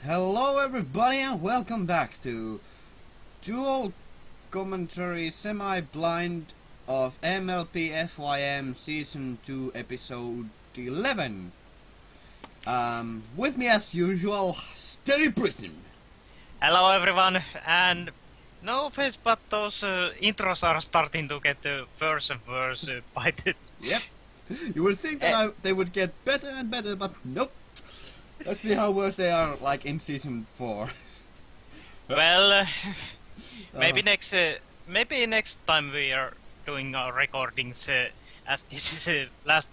Hello everybody and welcome back to dual commentary semi-blind of MLP FYM Season 2 Episode 11. With me as usual, Steadyprisms. Hello everyone, and no offense, but those intros are starting to get worse and worse by the... Yep. You would think that they would get better and better, but nope. Let's see how worse they are, like in Season 4. Well, maybe next time we are doing our recordings, as this is the last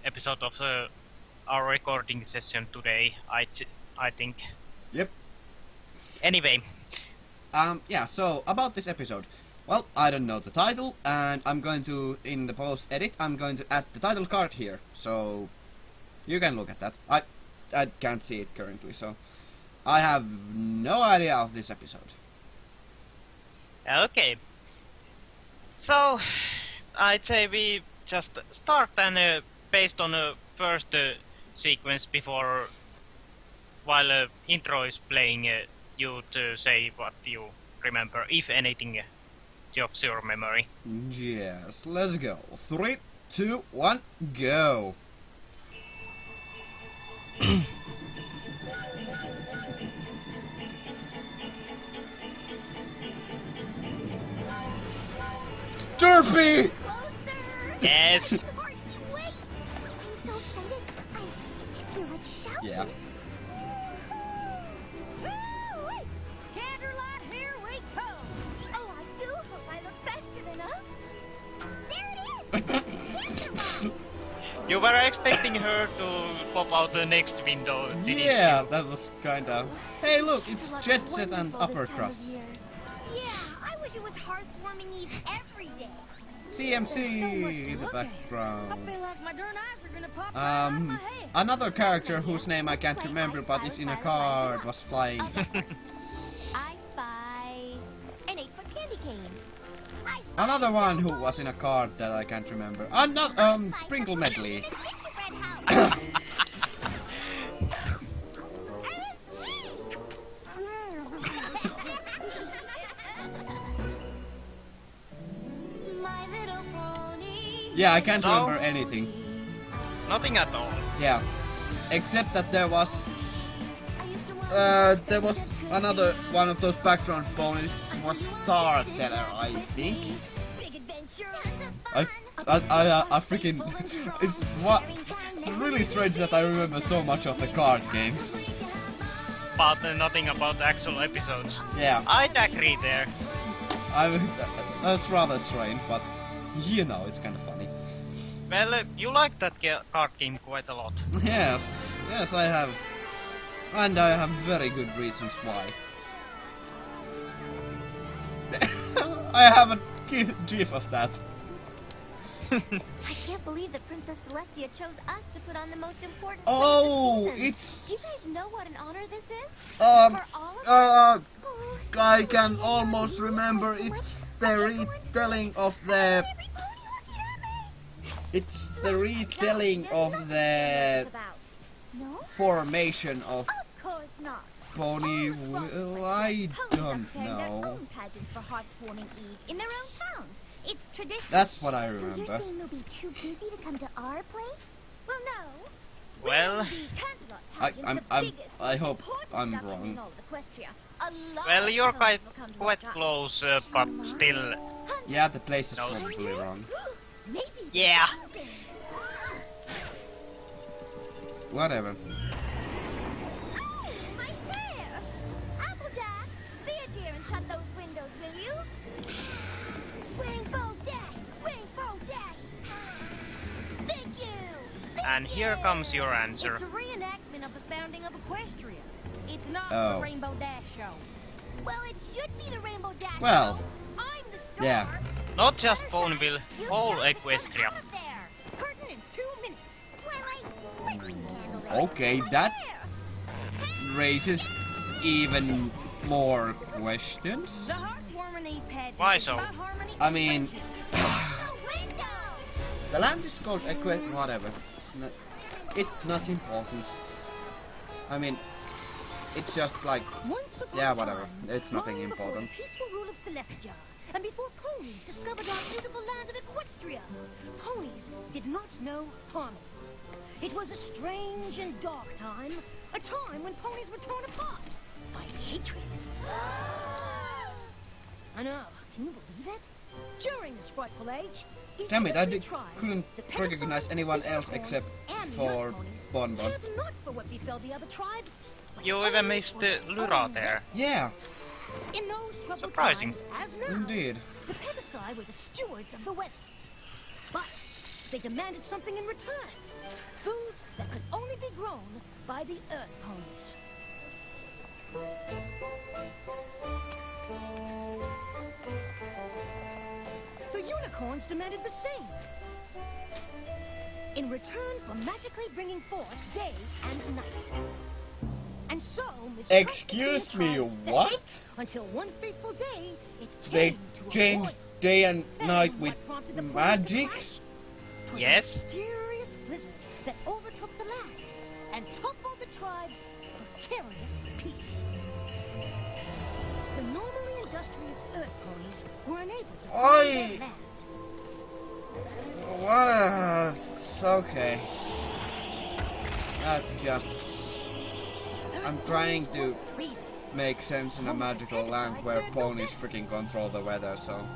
episode of our recording session today, I think. Yep. Anyway. Yeah, so, about this episode. Well, I don't know the title, and I'm going to, in the post-edit, I'm going to add the title card here, so you can look at that. I can't see it currently, so I have no idea of this episode. Okay. So, I'd say we just start and based on the first sequence before, while intro is playing, you to say what you remember, if anything jogs your memory. Yes, let's go. 3, 2, 1, go! Derpy! Yes! Wait! I'm so excited. I feel like shouting. Yeah. Woo-wee! Candlelight, here we come! Oh, I do hope I look festive enough. There it is! Candlelight! You were expecting her to pop out the next window, didn't Yeah, you? that was kinda... Hey look, it's Jet Set and Upper Crust. Yeah, I wish it was Hearthwarming Eve every day. CMC in the I background. feel like my darn eyes are gonna pop right out of my head. Another character whose name I can't remember but is in a card was flying. I spy an 8-foot candy cane. I spy Another one who was in a card that I can't remember. Another, Sprinkle Medley. My little pony. Yeah, I can't No. remember anything. Nothing at all. Yeah. Except that there was another one of those background ponies was Star Teller, I think. Big adventure. I freaking it's really strange that I remember so much of the card games. But nothing about the actual episodes. Yeah, I'd agree there. that's rather strange, but you know, it's kind of funny. Well, you like that card game quite a lot. Yes, I have, and I have very good reasons why. I have a gif of that. I can't believe that Princess Celestia chose us to put on the most important Oh, play of the season. it's Do you guys know what an honor this is? um For all of us? Oh, I can almost remember it's the retelling of the every pony looking at me. it's the retelling of the No? formation of Of course not. Pony. Well, I don't Ponies are preparing their know. own pageants for Hearthwarming Eve in their own towns. It's tradition. That's what I So you're remember. saying they'll be too busy to come to our place? Well, no. Well, I hope I'm wrong. well, you're quite close, but still, Yeah, the place is No. probably wrong. yeah. Whatever. My hair! Applejack, be a dear and shut those windows, will you? Rainbow Dash! Rainbow Dash! Thank you! And here comes your answer. It's a reenactment of the founding of Equestria. It's not Oh. the Rainbow Dash show. Well, it should be the Rainbow Dash Well, show. I'm the star. yeah. Not just Ponyville, whole Equestria. Curtain in 2 minutes. Twilight, let me handle this. Okay, that There. raises even more questions. The Hearthwarming Eve pageant Why is so? about harmony I and mean, friendship. The window! the land is called whatever. It's not important. I mean, it's just like, Once upon yeah, a whatever. time, It's nothing long before important. the peaceful rule of Celestia, and before ponies discovered our beautiful land of Equestria, ponies did not know harmony. It was a strange and dark time, a time when ponies were torn apart by hatred. I know, can you believe it? During this frightful age, each Damn it, of I the tribes, couldn't the Pegasus, recognize anyone the else unicorns, except and the for Earth ponies Bonbon. cared not for what befell the other tribes, but You only even missed for the their Lura own there. Yeah, in those troubled Surprising. times, as now, indeed. the Pegasi were the stewards of the weather. But they demanded something in return. Food that could only be grown by the Earth ponies. The unicorns demanded the same. In return for magically bringing forth day and night. And so, mistrust Excuse between me, the tribes what? festered Until one fateful day, it They came to a changed boil. day and Then night what with prompted the ponies to magic? clash? 'Twas Yes. a mysterious blizzard that overtook the land and toppled the tribes for careless peace. The normally industrious Earth ponies were unable to Oi. find their land. What? Okay. That just I'm trying to Crazy. make sense in a magical land where ponies freaking control the weather, so.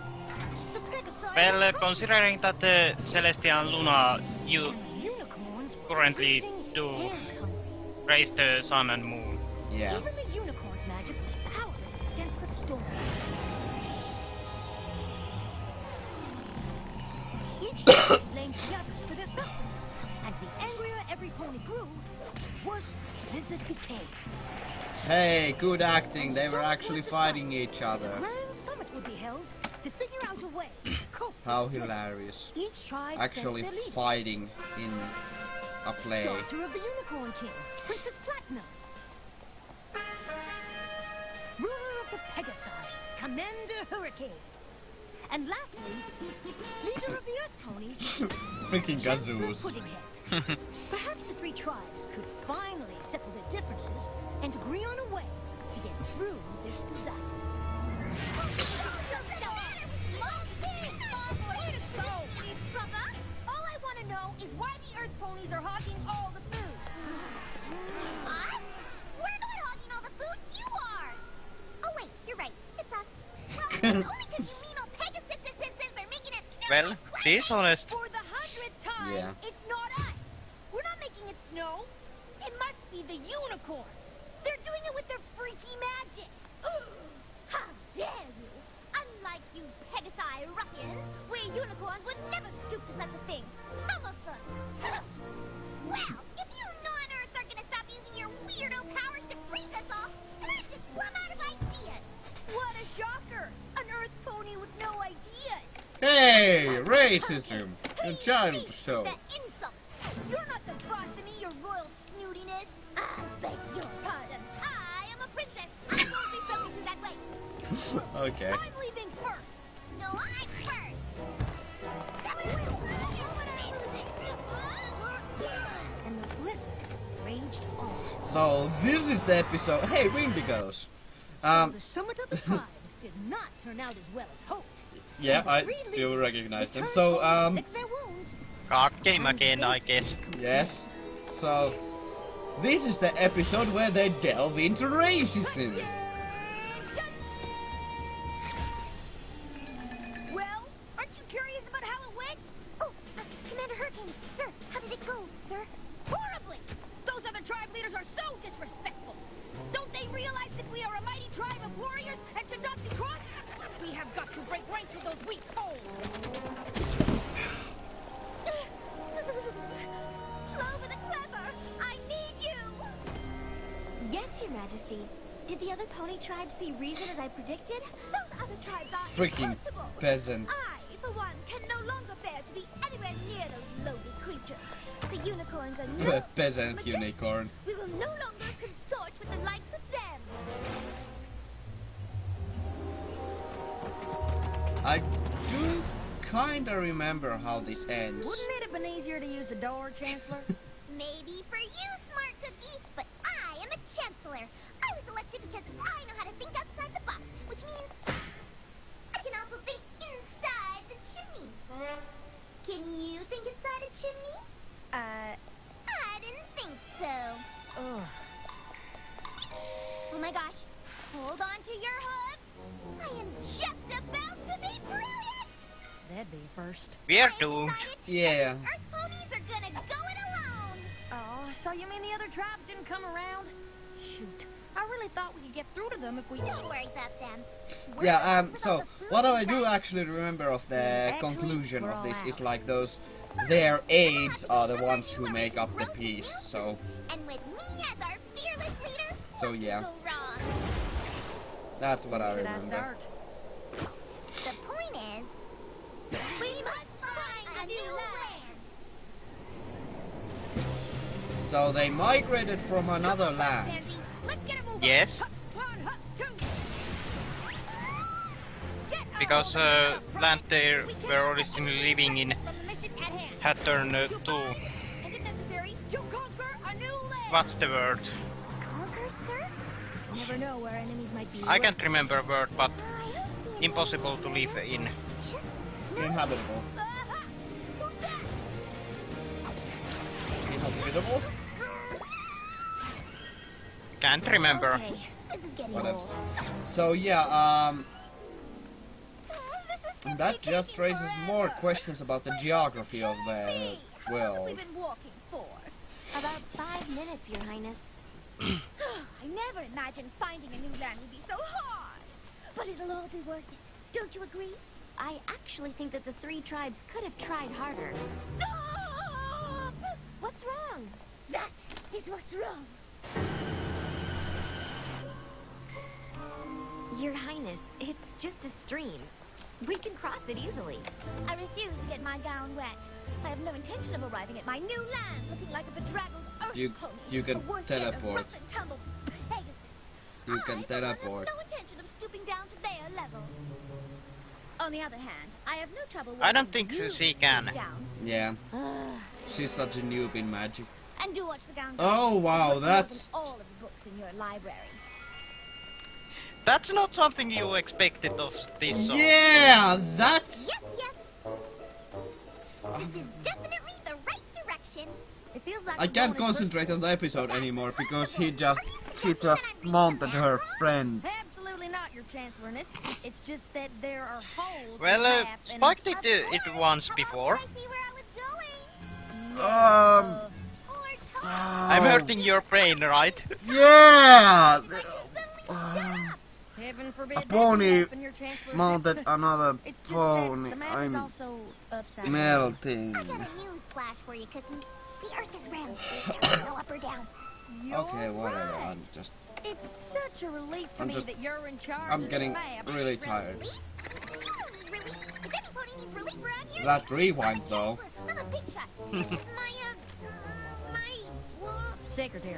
The Pegasi Well, were considering that Celestia and Luna you and the unicorns were currently increasing do and hungry. raise the sun and moon. Yeah. Even the unicorn's magic was powerless against the storm. Each tribe blamed the others for their suffering, and the angrier every pony grew, the worse the blizzard became. Hey, good acting. They were actually fighting each A other. grand summit would be held to figure out a way to cope How with the blizzard. hilarious. Each tribe Actually sends their leaders. fighting in a play. Daughter of the Unicorn King, Princess Platinum. Ruler of the Pegasi, Commander Hurricane. And lastly, leader of the Earth Ponies, Freaking Chancellor gazoos. Puddinghead. Perhaps the three tribes could finally settle their differences and agree on a way to get through this disaster. All I want to know is why the Earth ponies are hogging all the food. Us? We're not hogging all the food. You are. Oh wait, you're right. It's us. Well, it's only because you mean old Pegasus are making it snow. Well, like be crazy. honest. For the 100th time, Yeah. it's not us. We're not making it snow. It must be the unicorns. They're doing it with their freaky magic. How dare you! Unlike you Pegasi ruffians, we unicorns would never stoop to such a thing. How about fun? Well, if you non-Earths are gonna stop using your weirdo powers to freeze us all, then I just plumb out of ideas. What a shocker! An Earth pony with no ideas. Hey, racism. A child Cease show. the insults. You're not the boss of me, your royal snootiness. I beg your pardon. I am a princess. I won't be broken to that way. Okay. I'm leaving first. No, I'm first. And the blizzard raged on. So this is the episode. Hey, Windigos. So the summit of the tribes did not turn out as well as hoped. Yeah, And the I three do leaders recognize them. returned So home to lick their wounds. God game again, I guess. yes. So this is the episode where they delve into racism. Well, aren't you curious about how it went? Oh, Commander Hurricane, sir, how did it go, sir? Horribly! Those other tribe leaders are so disrespectful. Don't they realize that we are a mighty tribe of warriors and should not be crossed? We have got to break ranks with those weak souls. Clover the Clever, I need you! Yes, Your Majesty. Did the other pony tribes see reason as I predicted? Those other tribes are Freaking impossible. peasants. I, for one, can no longer bear to be anywhere near those lowly creatures. The unicorns are no Peasant majestic. unicorn. We will no longer consort with the likes of them. I do kinda remember how this ends. Wouldn't it have been easier to use a door, Chancellor? Maybe for you, Smart Cookie, but I am a chancellor. I I was elected because I know how to think outside the box, which means I can also think inside the chimney. Can you think inside a chimney? I didn't think so. Ugh. Oh my gosh. Hold on to your hooves. I am just about to be brilliant. That'd be a first. We're I've doomed. decided Yeah. that Earth ponies are gonna go it alone. Oh, so you mean the other tribes didn't come around? Shoot. I really thought we could get through to them if we... Don't worry about them. We're Yeah, friends with all so the food what I we do buy. actually remember of the Actually, conclusion we're of all this is out. like those, their aides are the ones who make up the piece, so, And with me as our fearless leader, so what yeah, could go wrong? that's what I Should I remember. start? The point is, we must find a new land. So they migrated from another land. Pansy, let's get a move on. Yes. Hut, one, hut, two. Get Because over the land they We were cannot originally living in from the mission at hand. had turned To to... bind, and if necessary, to conquer a new land. What's the word? Conquer, sir? You never know where enemies might be. I can't remember a word, but I don't see any impossible to live in. Just smell. Inhabitable. Aha! Who's that? Inhospitable? Can't remember. Okay, this is getting What old. else? So yeah, This is simply that just taking raises forever. more questions about the geography of the How long have we world. been walking for? About 5 minutes, Your Highness. I never imagined finding a new land would be so hard. But it'll all be worth it. Don't you agree? I actually think that the 3 tribes could have tried harder. Stop! What's wrong? That is what's wrong. Your Highness, it's just a stream. We can cross it easily. I refuse to get my gown wet. I have no intention of arriving at my new land looking like a bedraggled earth pony. You can the worst yet of teleport. rough and tumble Pegasus. You can I, for one, teleport. have no intention of stooping down to their level. On the other hand, I have no trouble I don't watching think you she stoop can. down. Yeah, she's such a noob in magic. And do watch the gown. Oh wow, that's... all of the books in your library. That's not something you expected of this song. Yeah, that's... Yes, yes. This is definitely the right direction. It feels like I we're can't going in concentrate on the episode anymore because she just mounted her friend. circles. Absolutely not, Your Chancellorness. It's just that there are holes in Well, the map and... Spike did it once before. I see where I was going. Or talk. I'm hurting your brain, right? Yeah! Heaven forbid A that pony happen, Your Chancellorness. mounted another It's just pony. that the map is I'm also upside down. melting. I got a news flash for you, Cookie. The Earth is round. There is no up or down. You're Okay, whatever. right. I'm just... It's such a relief to I'm me just- that you're in charge I'm of getting the map. really tired. Relief? You don't need relief. If any pony needs relief around here, That rewind I'm a though. chancellor. I'm a big shot. You're just my, Secretary.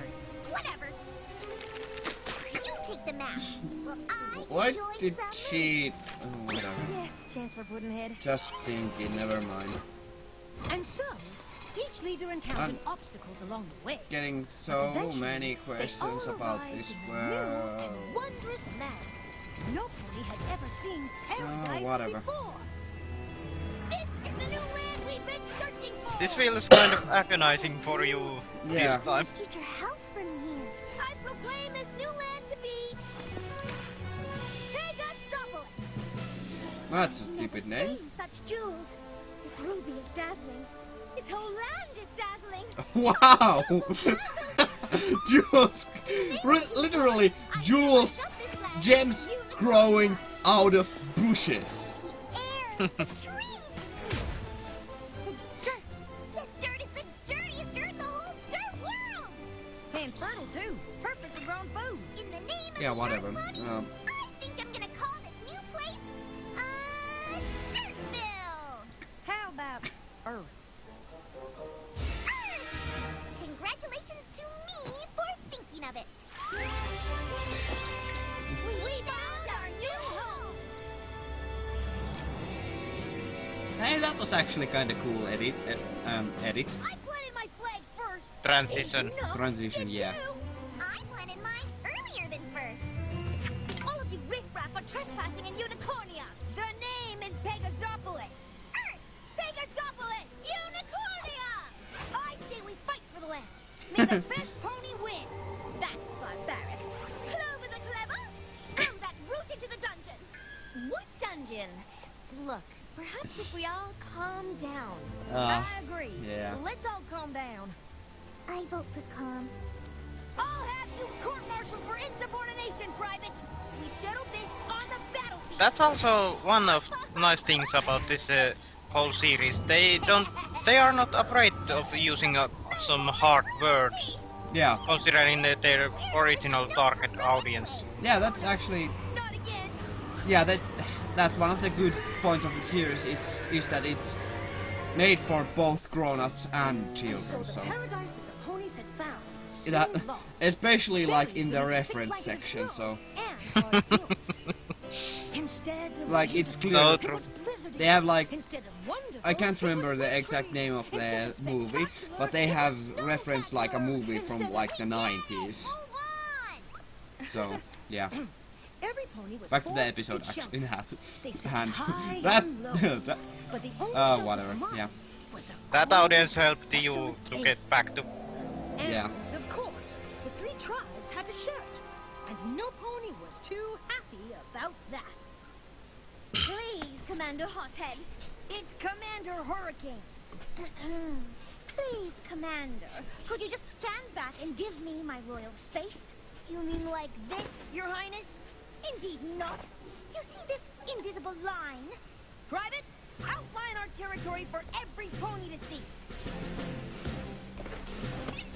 whatever. You take the map. Well, I Why enjoy did some she... Oh, whatever. Yes, Chancellor Puddinhead. Just thinking, never mind. And so, each leader encountered I'm obstacles along the way. Getting But so eventually, many they questions all about arrived this in a new world. and wondrous land. No pony had ever seen paradise whatever. before. This is the new land we've been searching for. This feels kind of agonizing for you Yeah. this time. Future house from here. I proclaim this new land to be Pegasopolis. That's a I've stupid never name. seen such jewels. This ruby is dazzling. This whole land is dazzling. Wow! Jewels, literally jewels, gems growing out of bushes. The air, the trees. The dirt. This dirt is the dirtiest dirt in the whole dirt world. And fertile, too. Perfectly grown food. In the name of Yeah, the whatever. Earth Pony, I think I'm gonna call this new place, Dirtville. How about Earth? Congratulations to me for thinking of it. We found our new home. Hey, that was actually kind of cool edit. Edit. I planted my flag first. Transition. Enough Transition, to yeah. do. I planted mine earlier 11 first. All of you riffraff are trespassing in Unicornia. The name is Pegasopolis. Pegasopolis! Unicornia! I say we fight for the land. May the best pony win. That's barbaric. Clover the clever? Throw that root into the dungeon. What dungeon? Look, perhaps if we all calm down. I agree. yeah. Let's all calm down. I vote for calm. I'll have you court-martialed for insubordination, Private. We settled this on the battlefield. That's also one of nice things about this whole series. They are not afraid of using some hard words, Yeah. considering their original target audience. Yeah, that's actually... Not again. Yeah, that's one of the good points of the series, is that it's made for both grown-ups and So children, the so... paradise that the ponies had found soon That, lost. especially like in the Berries reference thick like section, snow so... and hard feelings. Instead of Like, it's clear So that it was blizzarding. they have like... Instead of wonderful, I can't it was remember the exact wintry. name of the Instead of movie, spectacular, but they it have was referenced like a movie Instead from of like the 90s. Move on. So, yeah. Every pony was Back to the forced episode sit actually in half. They searched And high that, and low. that But the only Oh, shelter whatever, for yeah. Miles was a That cold, audience helped you desolate to acre. get back to... And, Yeah. of course, the three tribes had to share it. And no pony was too happy about that. Please, Commander Hothead. It's Commander Hurricane. Please, Commander. Could you just stand back and give me my royal space? You mean like this, Your Highness? Indeed not. You see this invisible line? Private, outline our territory for every pony to see.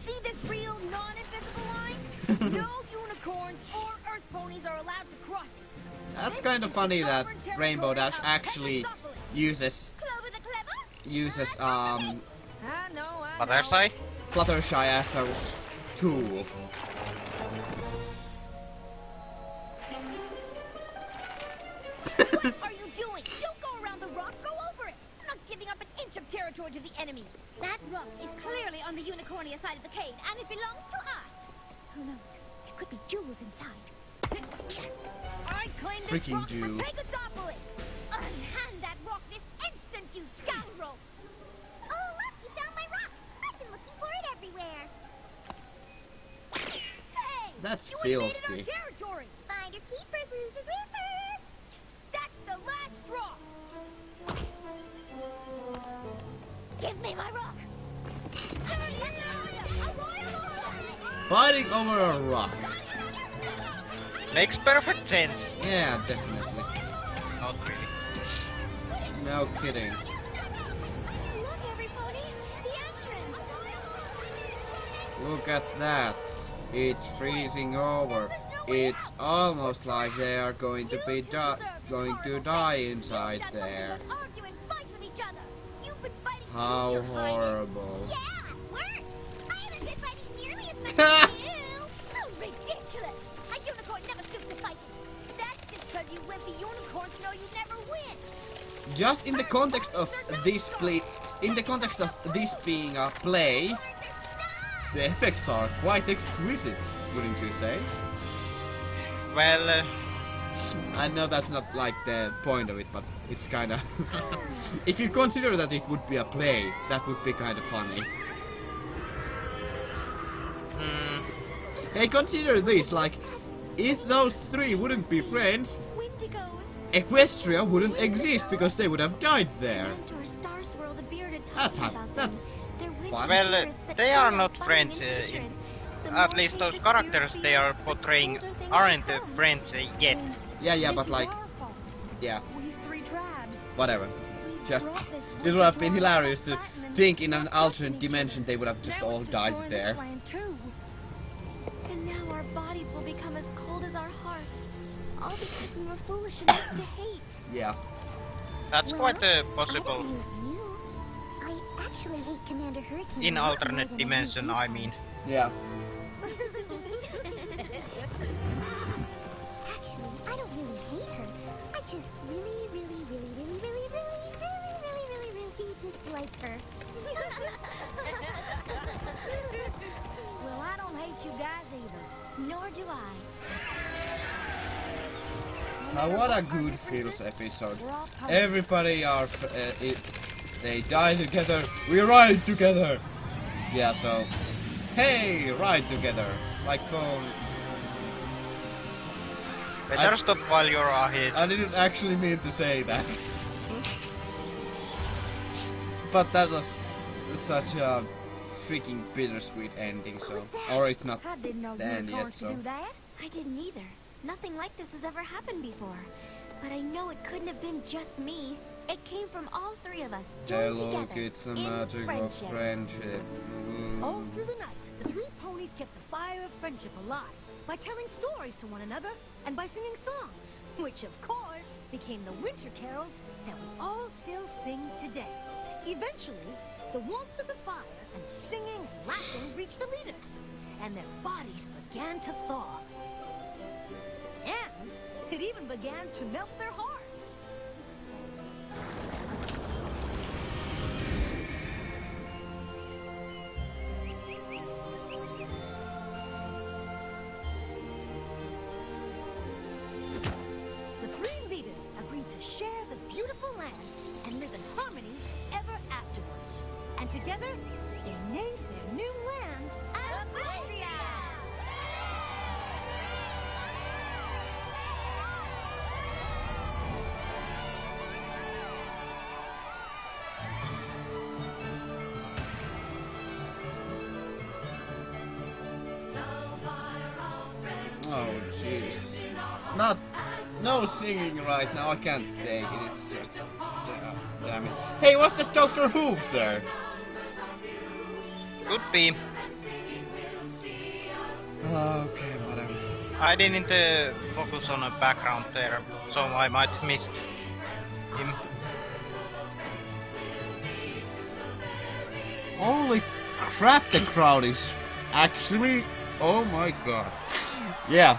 See this real non-invisible line? No unicorns or earth ponies are allowed to cross it. That's This kind of is the funny that sovereign territory Rainbow Dash of actually Pegasopolis. uses Clover the clever? I know, I know. Buttershy? Fluttershy as a tool. What are you doing? Don't go around the rock. Go over it. I'm not giving up an inch of territory to the enemy. That rock is clearly on the Unicornia side of the cave, and it belongs to us. Who knows? There could be jewels inside. I claim this Freaking rock Jew. for Pegasopolis. Unhand that rock this instant, you scoundrel. Oh, look, you found my rock. I've been looking for it everywhere. Hey! That's You invaded our filthy. territory. Finders keepers, losers roofers. That's the last straw. Give me my rock. Fighting over a rock. Makes perfect sense. Yeah, definitely. Not really. No kidding. Look, every pony, the entrance. Look at that. It's freezing over. It's almost like they are going to be going to die inside there. How horrible. Yeah, worse. I haven't been fighting nearly as much as you. How ridiculous. A unicorn never stoops to fight. That's just because you wimpy unicorns know you never win. Just in the context of this play, in the context of this being a play, the effects are quite exquisite, wouldn't you say? Well, I know that's not like the point of it, but it's kinda... If you consider that it would be a play, that would be kinda funny. Hey, consider this, like, if those three wouldn't be friends, Wendigos. Equestria wouldn't exist because they would have died there. Mentor Star Swirl the Bearded That's talks how- about that's them. They're winter fun. Well, spirits that they are feed not on fire friends, and hatred. The at more least those hate the spirit characters they are feels, the portraying colder things aren't become. friends yet. Yeah, This but is like, our fault. yeah, We three tribes. whatever. We Just, brought this it would have been wicked hilarious to platinum and think in an not alternate touching each dimension other. they would have just Now all it's died destroying there. this land too. And now our bodies will become as cold as our hearts. All because we were foolish enough to hate. Yeah. That's Well, quite I possible. don't hate you. I actually hate Commander Hurricane. In a lot more alternate than dimension, I hate you mean. Yeah. Actually, I don't really hate her. I just really dislike her. Well, I don't hate you guys either. Nor do I. What a good feels episode. Everybody are they die together. We ride together. Yeah, so hey, ride together like phone. Better stop while you're ahead. I didn't actually mean to say that. But that was such a freaking bittersweet ending, so... Or it's not the end yet, so... I didn't either. Nothing like this has ever happened before. But I know it couldn't have been just me. It came from all three of us, joined together, it's a in magic of friendship. All through the night, the three ponies kept the fire of friendship alive by telling stories to one another and by singing songs, which of course became the winter carols that we all still sing today. Eventually, the warmth of the fire and singing and laughing reached the leaders, and their bodies began to thaw. And it even began to melt their hearts. The three leaders agreed to share the beautiful land and live in harmony ever afterwards. And together, they named their new land Equestria! Oh jeez. No singing right now, I can't take it, it's just... Damn it. Hey, what's the Doctor Who's there? Could be. Okay, whatever. I didn't focus on a background there, so I might have missed him. Holy crap, the crowd is actually... Oh my god. Yeah.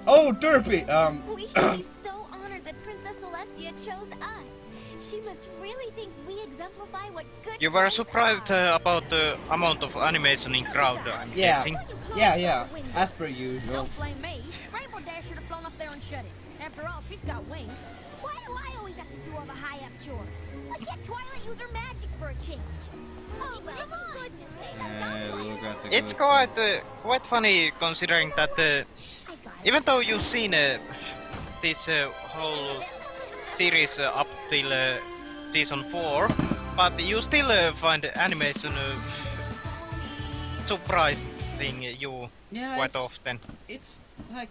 Oh, Derpy! We should be so honored that Princess Celestia chose us. She must really think we exemplify what good You were friends surprised are. about the amount of animation in crowd, I'm Yeah. guessing. Yeah, as per usual. Don't blame me. Rainbow Dash should have flown up there and shut it. After all, she's got wings. Why do I always have to do all the high-up chores? Why can't Twilight use her magic for a change? Oh, well, for goodness sakes, Look at the It's good- quite funny considering that I got it. even though you've seen this whole series up till season 4, but you still find animation surprising you Yeah, quite it's- often. It's like...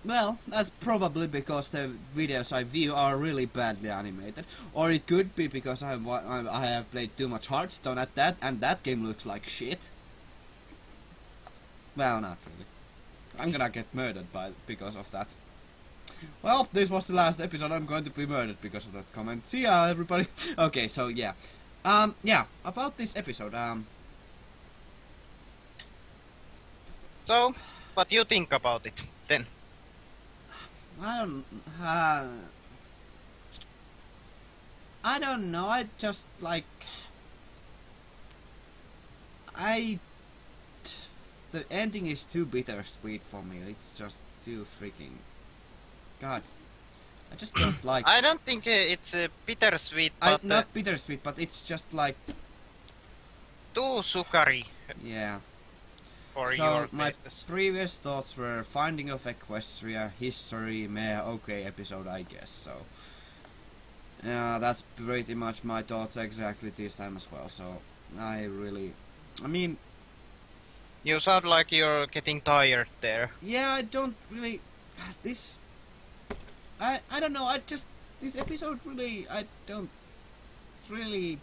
Well, that's probably because the videos I view are really badly animated. Or it could be because I have played too much Hearthstone at that, and that game looks like shit. Well, not really. I'm gonna get murdered because of that. Well, this was the last episode. I'm going to be murdered because of that comment. See ya, everybody. Okay, so yeah. Yeah, about this episode, So, what do you think about it then? I don't know, I just like... The ending is too bittersweet for me, it's just too freaking... God. I just don't like... I don't think it's bittersweet, but not bittersweet, but it's just like... too sugary Yeah. for So, your my tastes. previous thoughts were Finding of Equestria, History, meh, okay episode, I guess, so... Yeah, that's pretty much my thoughts exactly this time as well, so... I mean... You sound like you're getting tired there. Yeah, I don't really... This... I don't know, this episode really... I don't... Really...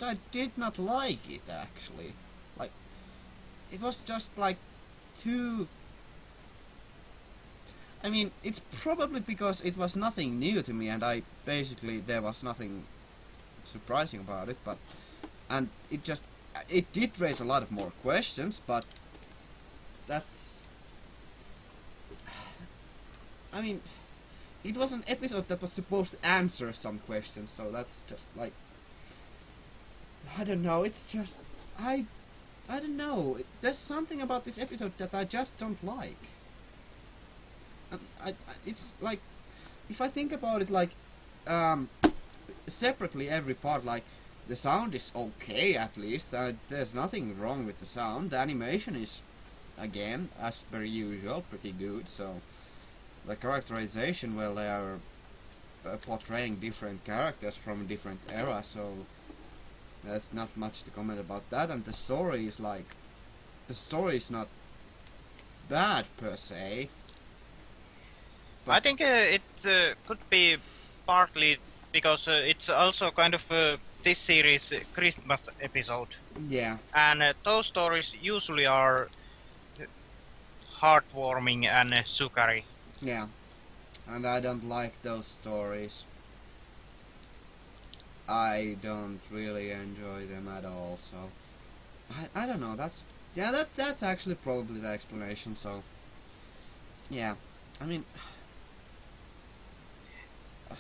I did not like it, actually. Like... It was just like... Too... I mean, it's probably because it was nothing new to me, and there was nothing surprising about it, but... And it just... It did raise a lot of more questions, but... That's... I mean... It was an episode that was supposed to answer some questions, so that's just like... I don't know, it's just... I don't know. There's something about this episode that I just don't like. And it's like, if I think about it, like, separately every part, like, the sound is okay at least. There's nothing wrong with the sound. The animation is, again, as per usual, pretty good. So the characterization, well, they are portraying different characters from different eras. So there's not much to comment about that. And the story is like, the story is not bad per se. I think it could be partly because it's also kind of this series' Christmas episode. Yeah. And those stories usually are heartwarming and sugary. Yeah. And I don't like those stories. I don't really enjoy them at all, so I don't know, that's actually probably the explanation, so yeah. I mean,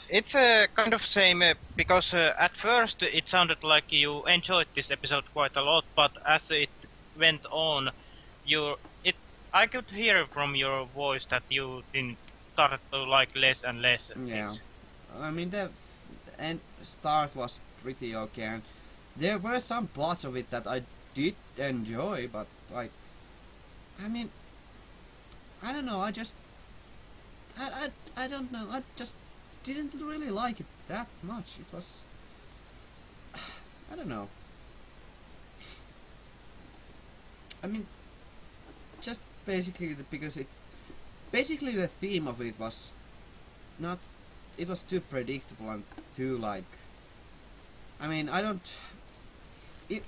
it's kind of same because at first it sounded like you enjoyed this episode quite a lot, but as it went on, I could hear from your voice that you started to like less and less. Yeah. I mean, the start was pretty okay, and there were some parts of it that I did enjoy, but like, I mean, I don't know, I don't know, I just didn't really like it that much. It was, I don't know. I mean, just basically because basically the theme of it was not, it was too predictable and too like, I mean, I don't,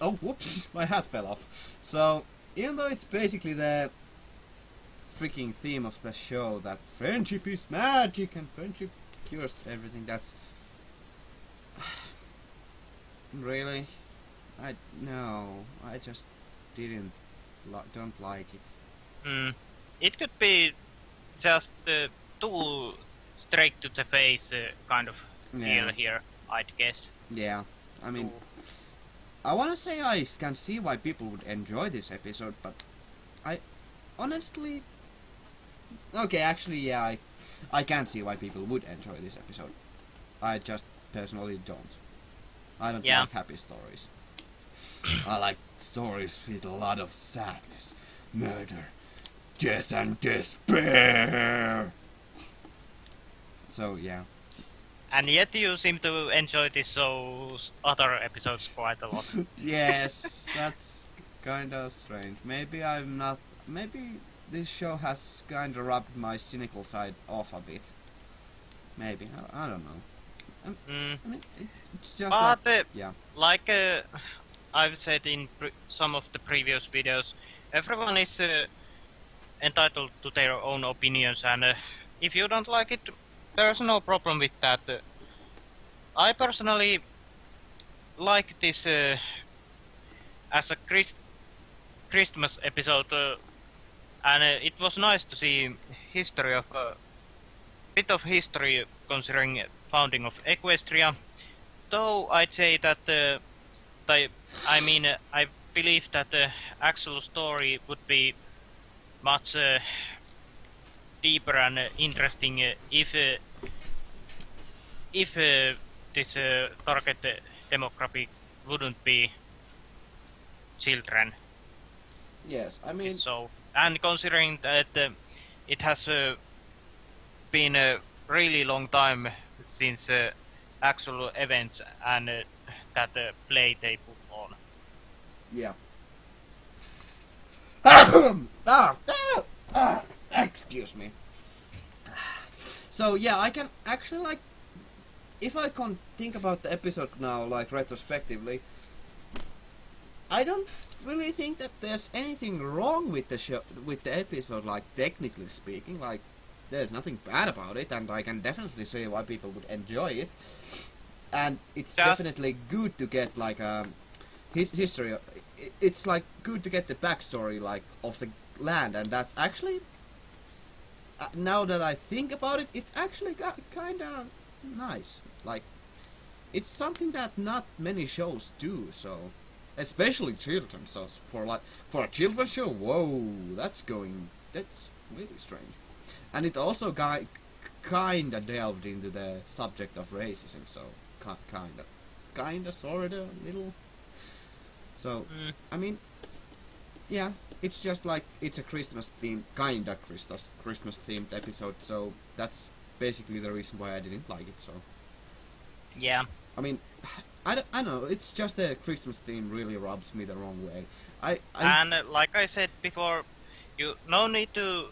oh whoops, my hat fell off. So, even though it's basically the freaking theme of the show that friendship is magic and friendship cures everything, that's really, I just don't like it. It could be just too straight to the face kind of feel here, I'd guess. Yeah, I mean, I wanna say I can see why people would enjoy this episode, but I honestly, okay, actually, yeah, I can see why people would enjoy this episode. I just personally don't. I don't like happy stories. I like stories with a lot of sadness, murder, death and despair. So, yeah. And yet you seem to enjoy this show's other episodes quite a lot. Yes, that's kinda strange. Maybe I'm not, maybe this show has kinda rubbed my cynical side off a bit. Maybe, I don't know. I mean, it's just but, like, yeah. Like I've said in some of the previous videos, everyone is entitled to their own opinions, and if you don't like it, there's no problem with that. I personally like this as a Christmas episode, and it was nice to see history of bit of history considering founding of Equestria. Though I'd say that I believe that the actual story would be much deeper and interesting if this target demographic wouldn't be children. Yes, I mean... So, and considering that it has been a really long time since actual events and that play they put on. Yeah. Excuse me. So yeah, I can actually, like, if I can think about the episode now, like retrospectively, I don't really think that there's anything wrong with the show, with the episode, like technically speaking. Like, there's nothing bad about it, and I can definitely see why people would enjoy it. And it's definitely good to get like history. It's like good to get the backstory, like, of the land, and that's actually, now that I think about it, it's actually kind of nice. Like, it's something that not many shows do. So especially children. So for a children's show, whoa, that's really strange. And it also kinda delved into the subject of racism, so kinda, sorta, little. So I mean, yeah, it's just like it's a Christmas themed, kinda Christmas themed episode. So that's basically the reason why I didn't like it. So Yeah. I mean, I know it's just the Christmas theme really rubs me the wrong way. And like I said before, you no need to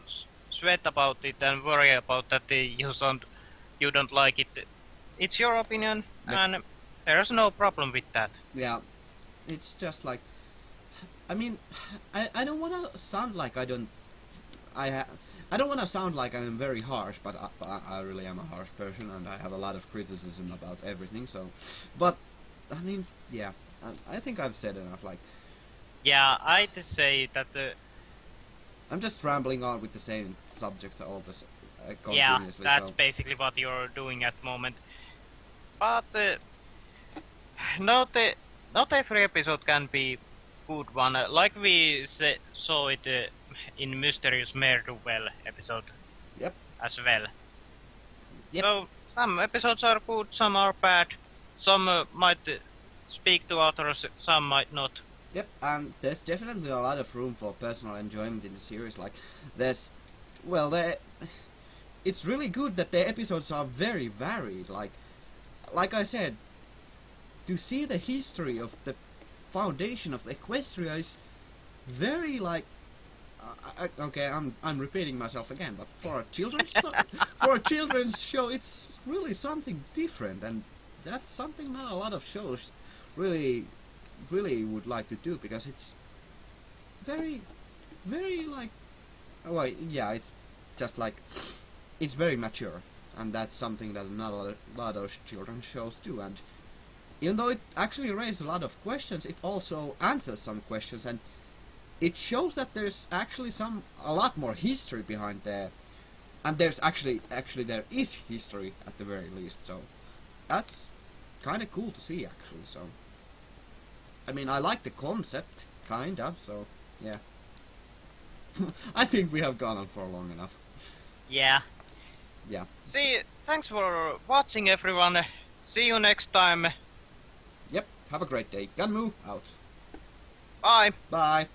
sweat about it and worry about that you don't like it. It's your opinion, and there's no problem with that. Yeah, it's just like, I mean, I don't want to sound like I don't want to sound like I'm very harsh, but I really am a harsh person, and I have a lot of criticism about everything. So, but I mean, yeah, I think I've said enough. Like, Yeah, I'd say that I'm just rambling on with the same subjects all this yeah, continuously. that's So basically what you're doing at the moment. But not every episode can be good one. Like we saw it in Mysterious Mare-Duel episode. Yep. As well. Yep. So some episodes are good, some are bad. Some might speak to others, some might not. Yep, and there's definitely a lot of room for personal enjoyment in the series. Like, it's really good that the episodes are very varied. Like I said, to see the history of the foundation of Equestria is very okay, I'm repeating myself again, but for a children's show, it's really something different, and that's something not a lot of shows really would like to do, because it's very it's just like, it's very mature, and that's something that not a lot of children's shows do. And even though it actually raises a lot of questions, it also answers some questions, and it shows that there's actually a lot more history behind there, and there's actually there is history at the very least. So that's kind of cool to see, actually. So I mean, I like the concept, kinda, so, yeah. I think we have gone on for long enough. Yeah. Yeah. Thanks for watching, everyone. See you next time. Yep, have a great day. Gunmu, out. Bye. Bye.